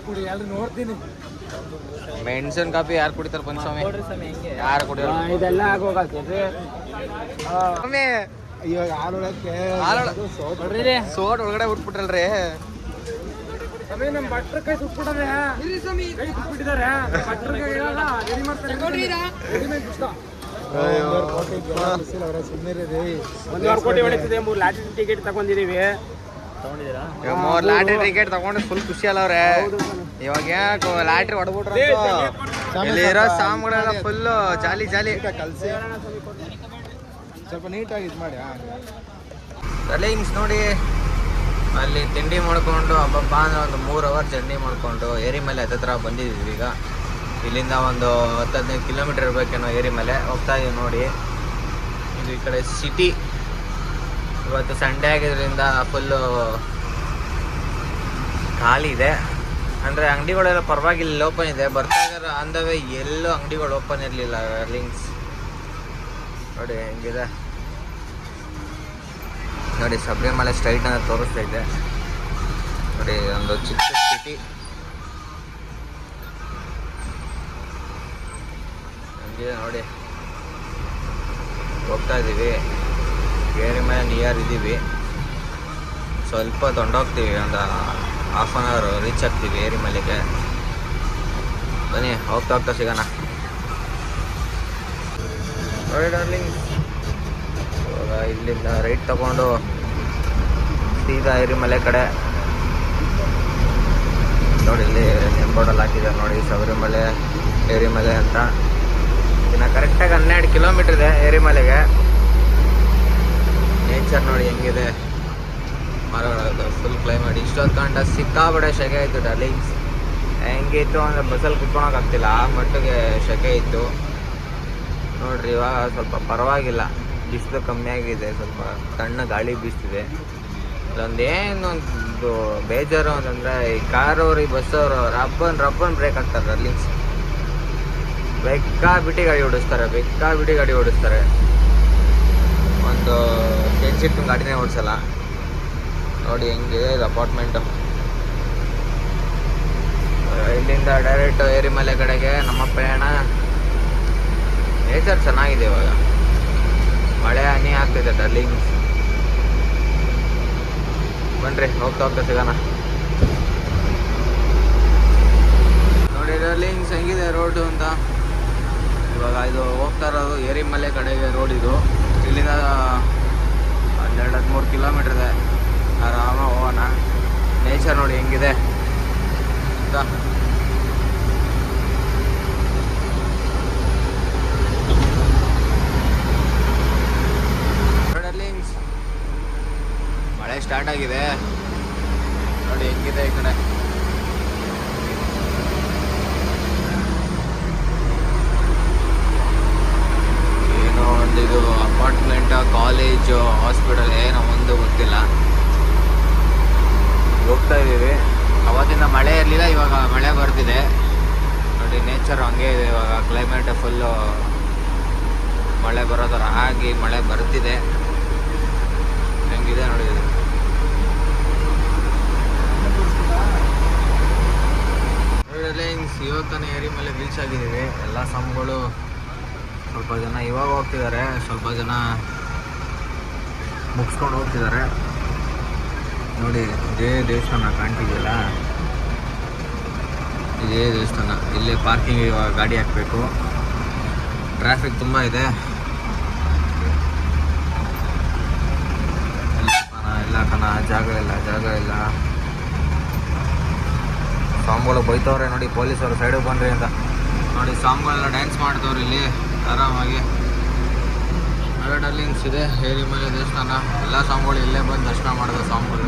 ಕುಡಿ, ಎಲ್ರು ನೋಡ್ತೀನಿ. ಮೆಣಸಿನ ಕಾಫಿ ಯಾರು ಕುಡಿತಾರ ಬನ್ನಿ ಸ್ವಾಮಿ? ಯಾರು ಕುಡಿಯೋರು? ಇದೆಲ್ಲ ಆಗೋಗತ್ತೆ ಸ್ವಾಮಿ ಇವಾಗ ಹಾಲು ಒಳಕ್ಕೆ ಸೋಟ್ ಒಳಗಡೆ ಬಿಟ್ಬಿಟ್ರಲ್ರಿ. ಸ್ವಾಮಿ ನಮ್ಮ ಭಟ್ರ ಕೈ ಸುಟ್ಬಿಟ್ಟದೆ, ಕೈ ಸುಟ್ಬಿಟ್ಟಿದ್ದಾರೆ. ಭಟ್ರಿಗೆ ಹೇಳಲ್ಲ, ರೆಡಿ ಮಾಡ್ತಾರೆ. ಸುಮ್ಮನೆ 1 ಕೋಟಿ ಹೊಡಿತಿದೆ. 3 ಲಾಟರಿ ಟಿಕೆಟ್ ತಗೊಂಡಿದೀವಿ. 3 ಲಾಟ್ರಿ ಟಿಕೆಟ್ ತಗೊಂಡು ಫುಲ್ ಖುಷಿ ಅಲ್ಲ ಅವ್ರೆ. ಇವಾಗ ಯಾಕೆ ಲಾಟ್ರಿ ಹೊಡ್ಬಿಟ್ರ ಇಲ್ಲಿರೋ ಸಾಮ್ಗಳೆಲ್ಲ ಫುಲ್ ಜಾಲಿ ಜಾಲಿ. ಕಲಸಿ ಸ್ವಲ್ಪ ನೀಟಾಗಿ ಇದು ಮಾಡಿ. ಹಿಂಗ್ಸ್ ನೋಡಿ, ಅಲ್ಲಿ ತಿಂಡಿ ಮಾಡ್ಕೊಂಡು ಹಬ್ಬ ಅಂದ್ರೆ ಒಂದು 3 ಅವರ್ ಜರ್ನಿ ಮಾಡ್ಕೊಂಡು ಏರಿ ಮೇಲೆ ಹತ್ರ ಬಂದಿದ್ದೀವಿ. ಈಗ ಇಲ್ಲಿಂದ ಒಂದು 10-15 ಕಿಲೋಮೀಟರ್ ಇರಬೇಕೇನೋ ಏರಿ ಮೇಲೆ ಹೋಗ್ತಾ ಇದೀವಿ ನೋಡಿ. ಇದು ಈ ಕಡೆ ಸಿಟಿ. ಇವತ್ತು ಸಂಡೇ ಆಗಿದ್ರಿಂದ ಫುಲ್ಲು ಖಾಲಿ ಇದೆ. ಅಂದರೆ ಅಂಗಡಿಗಳೆಲ್ಲ ಪರವಾಗಿಲ್ಲ, ಓಪನ್ ಇದೆ. ಬರ್ತಾಗ ಆನ್ ದ ವೇ ಎಲ್ಲೂ ಅಂಗಡಿಗಳು ಓಪನ್ ಇರಲಿಲ್ಲ. ಲಿಂಕ್ಸ್ ನೋಡಿ ಹೆಂಗಿದೆ ನೋಡಿ. ಶಬರಿಮಲೆ ಸ್ಟ್ರೈಟ್ ಅಂತ ತೋರಿಸ್ತಾ ಇದೆ ನೋಡಿ. ಒಂದು ಚಿಕ್ಕ ಸಿಟಿ ಹಂಗಿದೆ ನೋಡಿ. ಹೋಗ್ತಾ ಇದ್ದೀವಿ ಏರಿ ಮೇಲೆ ನಿಯರ್ ಇದ್ದೀವಿ. ಸ್ವಲ್ಪ ತೊಂಡೋಗ್ತೀವಿ, ಒಂದು ಹಾಫ್ ಆನ್ ಅವರ್ ರೀಚ್ ಆಗ್ತೀವಿ ಏರಿ ಮಲೆಗೆ. ಬನ್ನಿ ಹೋಗ್ತಾ ಹೋಗ್ತಾ ಸಿಗೋಣ ನೋಡಿ ಡಾರ್ಲಿಂಗ್. ಇವಾಗ ಇಲ್ಲಿಂದ ರೈಟ್ ತಗೊಂಡು ಸೀದಾ ಏರಿ ಮಲೆ ಕಡೆ ನೋಡಿ. ಇಲ್ಲಿ ಬೋರ್ಡಲ್ಲಿ ಹಾಕಿದ್ದಾರೆ ನೋಡಿ, ಶಬರಿಮಲೆ ಏರಿಮಲೆ ಅಂತ. ಇನ್ನು ಕರೆಕ್ಟಾಗಿ 12 ಕಿಲೋಮೀಟರ್ ಇದೆ ಏರಿಮಲೆಗೆ. ನೇಚರ್ ನೋಡಿ ಹೆಂಗಿದೆ, ಮರಗಳು ಫುಲ್ ಕ್ಲೈಮೇಟ್. ಇಷ್ಟೊತ್ತು ಕಂಡ ಸಿಕ್ಕಾಬಡೆ ಸೆಕೆ ಇತ್ತು ಡಾರ್ಲಿಂಗ್ಸ್. ಹೆಂಗಿತ್ತು ಅಂದರೆ ಬಸ್ಸಲ್ಲಿ ಕುತ್ಕೊಳಕ್ಕಾಗ್ತಿಲ್ಲ, ಆ ಮಟ್ಟಿಗೆ ಸೆಕೆ ಇತ್ತು ನೋಡ್ರಿ. ಇವಾಗ ಸ್ವಲ್ಪ ಪರವಾಗಿಲ್ಲ, ಬಿಸಿಲು ಕಮ್ಮಿ ಆಗಿದೆ, ಸ್ವಲ್ಪ ತಣ್ಣ ಗಾಳಿ ಬೀಸ್ತಿದೆ. ಇಲ್ಲೊಂದೇನೊಂದು ಬೇಜಾರು ಅಂತಂದರೆ ಈ ಕಾರವ್ರು ಈ ಬಸ್ಸವರು ರಬ್ಬನ್ ಬ್ರೇಕ್ ಹಾಕ್ತಾರೆ ಡಾರ್ಲಿಂಗ್ಸ್. ಬೇಕಾಬಿಟ್ಟು ಗಾಡಿ ಓಡಿಸ್ತಾರೆ. ಒಂದು ಟೆನ್ಸಿಟ್ಟು ಗಾಡಿನೇ ಓಡಿಸಲ್ಲ ನೋಡಿ. ಹೆಂಗಿದೆ ಇದು ಅಪಾರ್ಟ್ಮೆಂಟು. ಇಲ್ಲಿಂದ ಡೈರೆಕ್ಟ್ ಏರಿಮಲೆ ಕಡೆಗೆ ನಮ್ಮ ಪ್ರಯಾಣ. ನೇಚರ್ ಚೆನ್ನಾಗಿದೆ. ಇವಾಗ ಮಳೆ ಹನಿ ಆಗ್ತಿದೆ ಡಾರ್ಲಿಂಗ್ಸ್. ಬನ್ರಿ ಹೋಗ್ತಾ ಸಿಗೋಣ ನೋಡಿ ಡಾರ್ಲಿಂಗ್ಸ್ ಹೆಂಗಿದೆ ರೋಡು ಅಂತ. ಇವಾಗ ಇದು ಹೋಗ್ತಾ ಇರೋದು ಏರಿಮಲೆ ಕಡೆಗೆ ರೋಡ್. ಇದು ಇಲ್ಲಿಂದ 12-13 ಕಿಲೋಮೀಟರ್ ಇದೆ. ಆರಾಮ ಹೋಗೋಣ. ನೇಚರ್ ನೋಡಿ ಹೆಂಗಿದೆ ಅಂತ. ಡಾರ್ಲಿಂಗ್ಸ್ ಮಳೆ ಸ್ಟಾರ್ಟ್ ಆಗಿದೆ ನೋಡಿ ಹೆಂಗಿದೆ ಈ ಕಡೆ. ಏನೋ ಒಂದು ಇದು ಅಪಾರ್ಟ್ಮೆಂಟ್, ಕಾಲೇಜು, ಹಾಸ್ಪಿಟಲ್ ಏನೋ ಒಂದು ಗೊತ್ತಿಲ್ಲ. ಹೋಗ್ತಾ ಇದ್ದೀವಿ. ಅವತ್ತಿಂದ ಮಳೆ ಇರಲಿಲ್ಲ, ಇವಾಗ ಮಳೆ ಬರ್ತಿದೆ ನೋಡಿ. ನೇಚರ್ ಹಂಗೆ ಇದೆ ಇವಾಗ. ಕ್ಲೈಮೇಟ್ ಫುಲ್ಲು ಮಳೆ ಬರೋ ಥರ ಆಗಿ ಮಳೆ ಬರ್ತಿದೆ. ಹೆಂಗಿದೆ ನೋಡಿ. ಇವಾಗ ತಾನೇ ಏರಿ ಮೇಲೆ ರೀಚ್ ಆಗಿದ್ದೀವಿ. ಎಲ್ಲ ಸ್ವಾಮಿಗಳು ಸ್ವಲ್ಪ ಜನ ಇವಾಗ ಹೋಗ್ತಿದ್ದಾರೆ, ಸ್ವಲ್ಪ ಜನ ಮುಗಿಸ್ಕೊಂಡು ಹೋಗ್ತಿದ್ದಾರೆ ನೋಡಿ. ಇದೇ ದೇವಸ್ಥಾನ ಕಾಣ್ತಿದೆಯಲ್ಲ, ಇದೇ ದೇವಸ್ಥಾನ. ಇಲ್ಲೇ ಪಾರ್ಕಿಂಗ್ ಇವಾಗ ಗಾಡಿ ಹಾಕಬೇಕು. ಟ್ರಾಫಿಕ್ ತುಂಬ ಇದೆ. ಇಲ್ಲ ಕಣ, ಜಾಗ ಇಲ್ಲ. ಸ್ವಾಮಿಗಳು ಬೈತವ್ರೆ ನೋಡಿ, ಪೊಲೀಸರು ಸೈಡಿಗೆ ಬನ್ರಿ ಅಂತ ನೋಡಿ. ಸ್ವಾಮಿಗಳೆಲ್ಲ ಡ್ಯಾನ್ಸ್ ಮಾಡ್ತವ್ರು ಇಲ್ಲಿ ಆರಾಮಾಗಿ. ಡಾರ್ಲಿಂಗ್ಸ್ ಇದೆ ಏರಿಮಲೆ ದೇವಸ್ಥಾನ. ಎಲ್ಲ ಸ್ವಾಮಿಗಳು ಇಲ್ಲೇ ಬಂದು ದರ್ಶನ ಮಾಡಿದ ಸ್ವಾಮಿಗಳು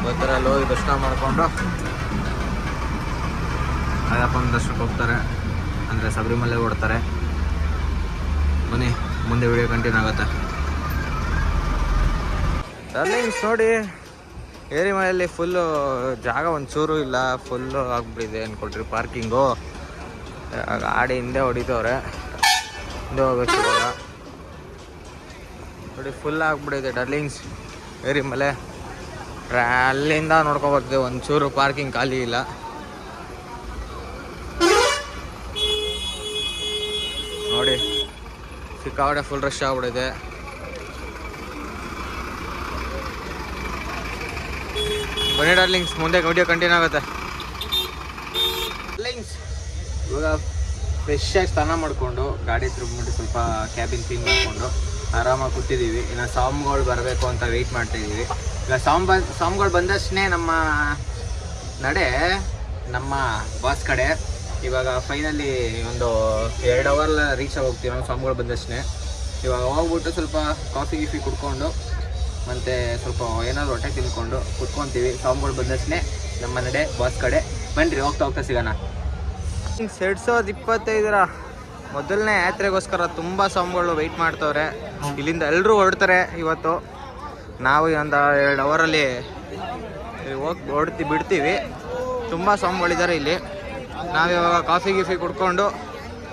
ಬರ್ತಾರಲ್ಲ, ಹೋಗಿ ದರ್ಶನ ಮಾಡಿಕೊಂಡು ಅಯ್ಯಪ್ಪನ ದರ್ಶನಕ್ಕೆ ಹೋಗ್ತಾರೆ, ಅಂದರೆ ಶಬರಿಮಲೆ ಓಡ್ತಾರೆ. ಬನ್ನಿ ಮುಂದೆ ವಿಡಿಯೋ ಕಂಟಿನ್ಯೂ ಆಗುತ್ತೆ. ಡಾರ್ಲಿಂಗ್ಸ್ ನೋಡಿ ಏರಿಮಲೆಯಲ್ಲಿ ಫುಲ್ಲು ಜಾಗ ಒಂಚೂರು ಇಲ್ಲ, ಫುಲ್ಲು ಆಗ್ಬಿಟ್ಟಿದೆ ಅಂದ್ಕೊಳ್ರಿ ಪಾರ್ಕಿಂಗು. ಗಾಡಿ ಹಿಂದೆ ಹೊಡಿತವ್ರೆ, ಹಿಂದೆ ಹೋಗ್ಬೇಕು ಇವಾಗ. ನೋಡಿ ಫುಲ್ ಆಗ್ಬಿಟ್ಟಿದೆ ಡಾರ್ಲಿಂಗ್ಸ್ ಏರಿಮಲೆ. ಅಲ್ಲಿಂದ ನೋಡ್ಕೊಬರ್ತೀವಿ, ಒಂಚೂರು ಪಾರ್ಕಿಂಗ್ ಖಾಲಿ ಇಲ್ಲ. ನೋಡಿ ಸಿಕ್ಕಾಪಟ್ಟೆ ಫುಲ್ ರಶ್ ಆಗ್ಬಿಟ್ಟಿದೆ. ಬನ್ನಿ ಡಾರ್ಲಿಂಗ್ಸ್, ಮುಂದೆ ವಿಡಿಯೋ ಕಂಟಿನ್ಯೂ ಆಗುತ್ತೆ. ಡಾರ್ಲಿಂಗ್ಸ್ ಇವಾಗ ಫ್ರೆಶ್ ಆಗಿ ಸ್ನಾನ ಮಾಡಿಕೊಂಡು ಗಾಡಿ ತಿರುಗ್ಬಿಟ್ಟು ಸ್ವಲ್ಪ ಕ್ಯಾಬಿನ್ ಕ್ಲೀನ್ ಮಾಡಿಕೊಂಡು ಆರಾಮಾಗಿ ಕೂತಿದ್ದೀವಿ. ಇನ್ನು ಸಾಮ್ಗಳು ಬರಬೇಕು ಅಂತ ವೆಯ್ಟ್ ಮಾಡ್ತಾಯಿದ್ದೀವಿ. ಈಗ ಸಾಮ್ಗಳು ಬಂದಷ್ಟೇ ನಮ್ಮ ಬಾಸ್ ಕಡೆ. ಇವಾಗ ಫೈನಲಿ ಒಂದು 2 ಅವರ್ ರೀಚ್ ಆಗಿ ಹೋಗ್ತೀವಿ ನಾವು ಸಾಮ್ಗಳು ಬಂದಷ್ಟೇ. ಇವಾಗ ಹೋಗ್ಬಿಟ್ಟು ಸ್ವಲ್ಪ ಕಾಫಿ ಕುಡ್ಕೊಂಡು ಮತ್ತು ಸ್ವಲ್ಪ ಏನಾದರೂ ಹೊಟ್ಟೆ ತಿನ್ಕೊಂಡು ಕುತ್ಕೊತೀವಿ. ಸಾಮ್ಗಳು ಬಂದಷ್ಟೇ ನಮ್ಮ ಬಾಸ್ ಕಡೆ. ಬನ್ನಿರಿ ಹೋಗ್ತಾ ಸಿಗೋಣ. 2025 ಮೊದಲನೇ ಯಾತ್ರೆಗೋಸ್ಕರ ತುಂಬ ಸಾಮ್ಗಳು ವೆಯ್ಟ್ ಮಾಡ್ತವ್ರೆ. ಇಲ್ಲಿಂದ ಎಲ್ಲರೂ ಹೊರಡ್ತಾರೆ ಇವತ್ತು. ನಾವು ಒಂದು 2 ಅವರಲ್ಲಿ ಬಿಡ್ತೀವಿ. ತುಂಬ ಸಾಮ್ಗಳಿದ್ದಾರೆ ಇಲ್ಲಿ. ನಾವಿವಾಗ ಕಾಫಿ ಕುಡ್ಕೊಂಡು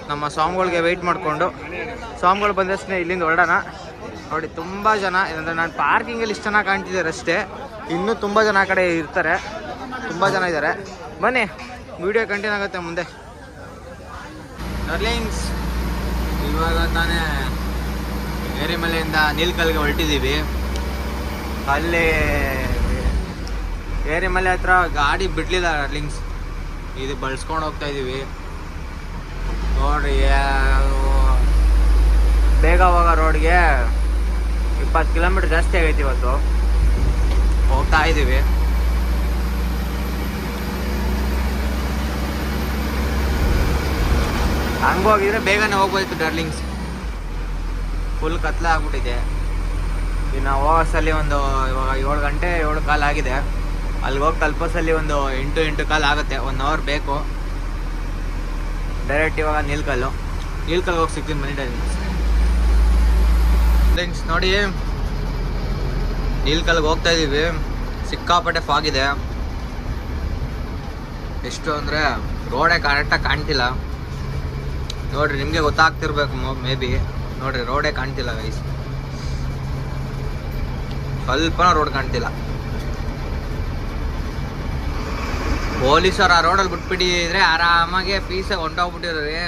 ನಮ್ಮ ಸಾಮ್ಗಳಿಗೆ ವೆಯ್ಟ್ ಮಾಡಿಕೊಂಡು ಸಾಮ್ಗಳು ಬಂದಷ್ಟೇ ಇಲ್ಲಿಂದ ಹೊರಡೋಣ. ನೋಡಿ ತುಂಬ ಜನ, ಅಂದರೆ ನಾನು ಪಾರ್ಕಿಂಗಲ್ಲಿ ಇಷ್ಟು ಜನ ಕಾಣ್ತಿದ್ದಾರೆ ಅಷ್ಟೇ, ಇನ್ನೂ ತುಂಬ ಜನ ಆ ಕಡೆ ಇರ್ತಾರೆ, ತುಂಬ ಜನ ಇದ್ದಾರೆ. ಬನ್ನಿ ವಿಡಿಯೋ ಕಂಟಿನ್ಯೂ ಆಗುತ್ತೆ ಮುಂದೆ. ಡಾರ್ಲಿಂಗ್ಸ್ ಇವಾಗ ತಾನೇ ಏರಿಮಲೆಯಿಂದ ನೀಲ್ಕಲ್ಗೆ ಹೊರಟಿದ್ದೀವಿ. ಅಲ್ಲಿ ಏರಿಮಲೆ ಹತ್ರ ಗಾಡಿ ಬಿಡಲಿಲ್ಲ ಡಾರ್ಲಿಂಗ್ಸ್, ಇದು ಬಳಸ್ಕೊಂಡು ಹೋಗ್ತಾ ಇದ್ದೀವಿ. ನೋಡ್ರಿ ಬೇಗ ಹೋಗೋ ರೋಡ್ಗೆ 20 ಕಿಲೋಮೀಟ್ರ್ ಜಾಸ್ತಿ ಆಗೈತಿ ಇವತ್ತು. ಹೋಗ್ತಾ ಇದ್ದೀವಿ. ಹಂಗೋಗಿದ್ರೆ ಬೇಗನೆ ಹೋಗ್ಬೋದಿತ್ತು ಡಾರ್ಲಿಂಗ್ಸ್. ಫುಲ್ ಕತ್ಲೆ ಆಗ್ಬಿಟ್ಟಿದೆ. ಇನ್ನು ಹೋಗೋಸಲ್ಲಿ ಒಂದು ಇವಾಗ 7 ಗಂಟೆ 7 ಕಾಲು ಆಗಿದೆ. ಅಲ್ಲಿಗೆ ಹೋಗಿ ತಲುಪೋಸಲ್ಲಿ ಒಂದು 8 ಕಾಲು ಆಗುತ್ತೆ. 1 ಅವರ್ ಬೇಕು. ಡೈರೆಕ್ಟ್ ಇವಾಗ ನೀಲ್ಕಲ್ಗೆ ಹೋಗಿ ಸಿಗ್ತೀನಿ ಬನ್ನಿ ಡಾರ್ಲಿಂಗ್ಸ್. ನೋಡಿ ನೀಲ್ಕಲ್ಗೆ ಹೋಗ್ತಾ ಇದ್ದೀವಿ. ಸಿಕ್ಕಾಪಟ್ಟೆ ಫಾಗ್ ಇದೆ. ಎಷ್ಟು ಅಂದರೆ ರೋಡೇ ಕರೆಕ್ಟಾಗಿ ಕಾಣ್ತಿಲ್ಲ. ನೋಡ್ರಿ, ನಿಮಗೆ ಗೊತ್ತಾಗ್ತಿರ್ಬೇಕು ಮೇ ಬಿ. ನೋಡ್ರಿ ರೋಡೇ ಕಾಣ್ತಿಲ್ಲ ಗೈಸ್, ಸ್ವಲ್ಪನೂ ರೋಡ್ ಕಾಣ್ತಿಲ್ಲ. ಪೊಲೀಸರು ಆ ರೋಡಲ್ಲಿ ಬಿಟ್ಬಿಟ್ಟಿದ್ರೆ ಆರಾಮಾಗೆ ಪೀಸಾಗಿ ಹೊಂಟೋಗ್ಬಿಟ್ಟಿರೋರಿ.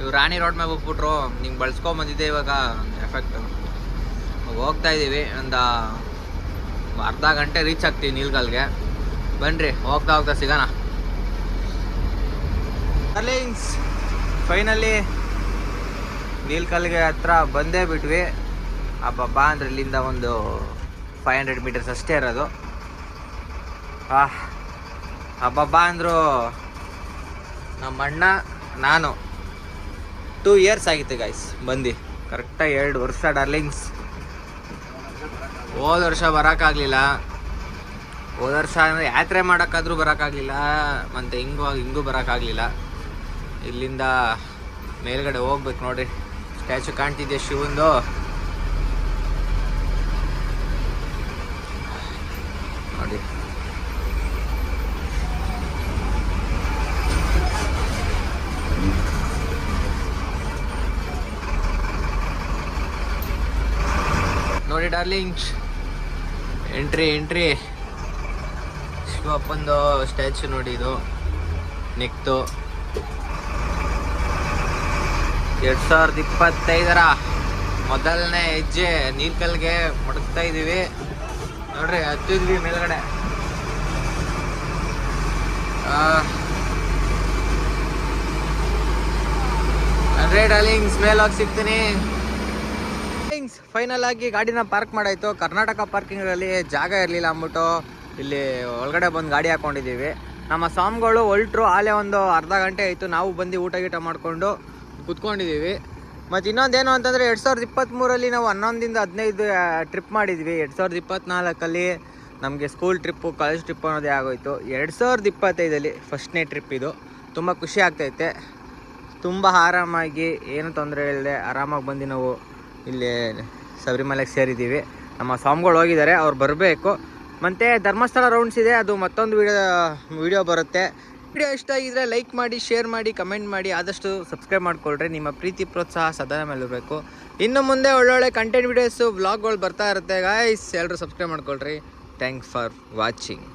ಇವ್ರು ರಾಣಿ ರೋಡ್ ಮೇಲೆ ಹೋಗ್ಬಿಟ್ರು. ನಿಂಗೆ ಬಳಸ್ಕೊಂಬಂದಿದ್ದೆ ಇವಾಗ ಎಫೆಕ್ಟ್. ಹೋಗ್ತಾ ಇದ್ದೀವಿ, ಒಂದು ಅರ್ಧ ಗಂಟೆ ರೀಚ್ ಆಗ್ತೀವಿ ನೀಲ್ಕಲ್ಗೆ. ಬನ್ನಿರಿ ಹೋಗ್ತಾ ಸಿಗೋಣ. ಡಾರ್ಲಿಂಗ್ಸ್ ಫೈನಲಿ ನೀಲ್ಕಲ್ಗೆ ಹತ್ರ ಬಂದೇ ಬಿಟ್ವಿ. ಬಾ ಅಂದರೆ ಇಲ್ಲಿಂದ ಒಂದು 500 ಮೀಟರ್ಸ್ ಅಷ್ಟೇ ಇರೋದು. ಬಾ ಅಂದರು ನಮ್ಮ ಅಣ್ಣ ನಾನು. 2 ಇಯರ್ಸ್ ಆಗಿತ್ತು ಗೈಸ್ ಬಂದು, ಕರೆಕ್ಟಾಗಿ 2 ವರ್ಷ ಡಾರ್ಲಿಂಗ್ಸ್. ಹೋದ ವರ್ಷ ಬರೋಕ್ಕಾಗಲಿಲ್ಲ. ಹೋದ ವರ್ಷ ಅಂದರೆ ಯಾತ್ರೆ ಮಾಡೋಕ್ಕಾದ್ರೂ ಬರೋಕ್ಕಾಗಲಿಲ್ಲ, ಮತ್ತು ಹಿಂಗೂ ಬರೋಕ್ಕಾಗಲಿಲ್ಲ. ಇಲ್ಲಿಂದ ಮೇಲ್ಗಡೆ ಹೋಗ್ಬೇಕು. ನೋಡ್ರಿ ಸ್ಟ್ಯಾಚು ಕಾಣ್ತಿದ್ದೆ ಶಿವಂದು. ನೋಡಿ ನೋಡಿ ಡಾರ್ಲಿಂಗ್ಸ್, ಎಂಟ್ರಿ ಶಿವಪ್ಪಂದು ಸ್ಟ್ಯಾಚು ನೋಡಿ. ಇದು ನೆಕ್ತು 2025 ಮೊದಲನೇ ಹೆಜ್ಜೆ ನೀಲ್ಕಲ್ಗೆ ಮಡಗ್ತಾ ಇದ್ದೀವಿ. ನೋಡ್ರಿ ಹತ್ತಿದ್ವಿ ಮೇಲ್ಗಡೆ. ಅಂದ್ರೆ ಡಾರ್ಲಿಂಗ್ಸ್ ಮೇಲೋಗಿ ಸಿಗ್ತೀನಿ. ಫೈನಲ್ ಆಗಿ ಗಾಡಿನ ಪಾರ್ಕ್ ಮಾಡಾಯ್ತು. ಕರ್ನಾಟಕ ಪಾರ್ಕಿಂಗಲ್ಲಿ ಜಾಗ ಇರಲಿಲ್ಲ ಅಂದ್ಬಿಟ್ಟು ಇಲ್ಲಿ ಒಳಗಡೆ ಬಂದು ಗಾಡಿ ಹಾಕೊಂಡಿದ್ದೀವಿ. ನಮ್ಮ ಸಾಮ್ಗಳು ಹೊಲ್ಟ್ರು ಆಲೇ ಒಂದು ಅರ್ಧ ಗಂಟೆ ಆಯಿತು. ನಾವು ಬಂದು ಊಟ ಮಾಡಿಕೊಂಡು ಕುತ್ಕೊಂಡಿದ್ದೀವಿ. ಮತ್ತು ಇನ್ನೊಂದೇನು ಅಂತಂದರೆ 2023 ನಾವು 11ರಿಂದ 15 ಟ್ರಿಪ್ ಮಾಡಿದ್ವಿ. 2024 ನಮಗೆ ಸ್ಕೂಲ್ ಟ್ರಿಪ್ಪು ಕಾಲೇಜ್ ಟ್ರಿಪ್ ಅನ್ನೋದೇ ಆಗೋಯ್ತು. 2025 ಫಸ್ಟ್ನೇ ಟ್ರಿಪ್ ಇದು. ತುಂಬ ಖುಷಿ ಆಗ್ತೈತೆ. ತುಂಬ ಆರಾಮಾಗಿ ಏನು ತೊಂದರೆ ಇಲ್ಲದೆ ಆರಾಮಾಗಿ ಬಂದು ನಾವು ಇಲ್ಲಿ ಶಬರಿಮಲೆಗೆ ಸೇರಿದ್ದೀವಿ. ನಮ್ಮ ಸ್ವಾಮಿಗಳು ಹೋಗಿದ್ದಾರೆ, ಅವ್ರು ಬರಬೇಕು. ಮತ್ತು ಧರ್ಮಸ್ಥಳ ರೌಂಡ್ಸ್ ಇದೆ, ಅದು ಮತ್ತೊಂದು ವಿಡಿಯೋ ಬರುತ್ತೆ. ವಿಡಿಯೋ ಇಷ್ಟ ಆಗಿದ್ರೆ ಲೈಕ್ ಮಾಡಿ, ಶೇರ್ ಮಾಡಿ, ಕಮೆಂಟ್ ಮಾಡಿ, ಆದಷ್ಟು ಸಬ್ಸ್ಕ್ರೈಬ್ ಮಾಡ್ಕೊಳ್ರಿ. ನಿಮ್ಮ ಪ್ರೀತಿ ಪ್ರೋತ್ಸಾಹ ಸದಾ ಮೇಲೆ ಇರಬೇಕು. ಇನ್ನು ಮುಂದೆ ಒಳ್ಳೊಳ್ಳೆ ಕಂಟೆಂಟ್ ವಿಡಿಯೋಸು ವ್ಲಾಗ್ಗಳು ಬರ್ತಾ ಇರುತ್ತೆ ಗಾಯ್ಸ್. ಎಲ್ಲರೂ ಸಬ್ಸ್ಕ್ರೈಬ್ ಮಾಡ್ಕೊಳ್ರಿ. Thanks for watching.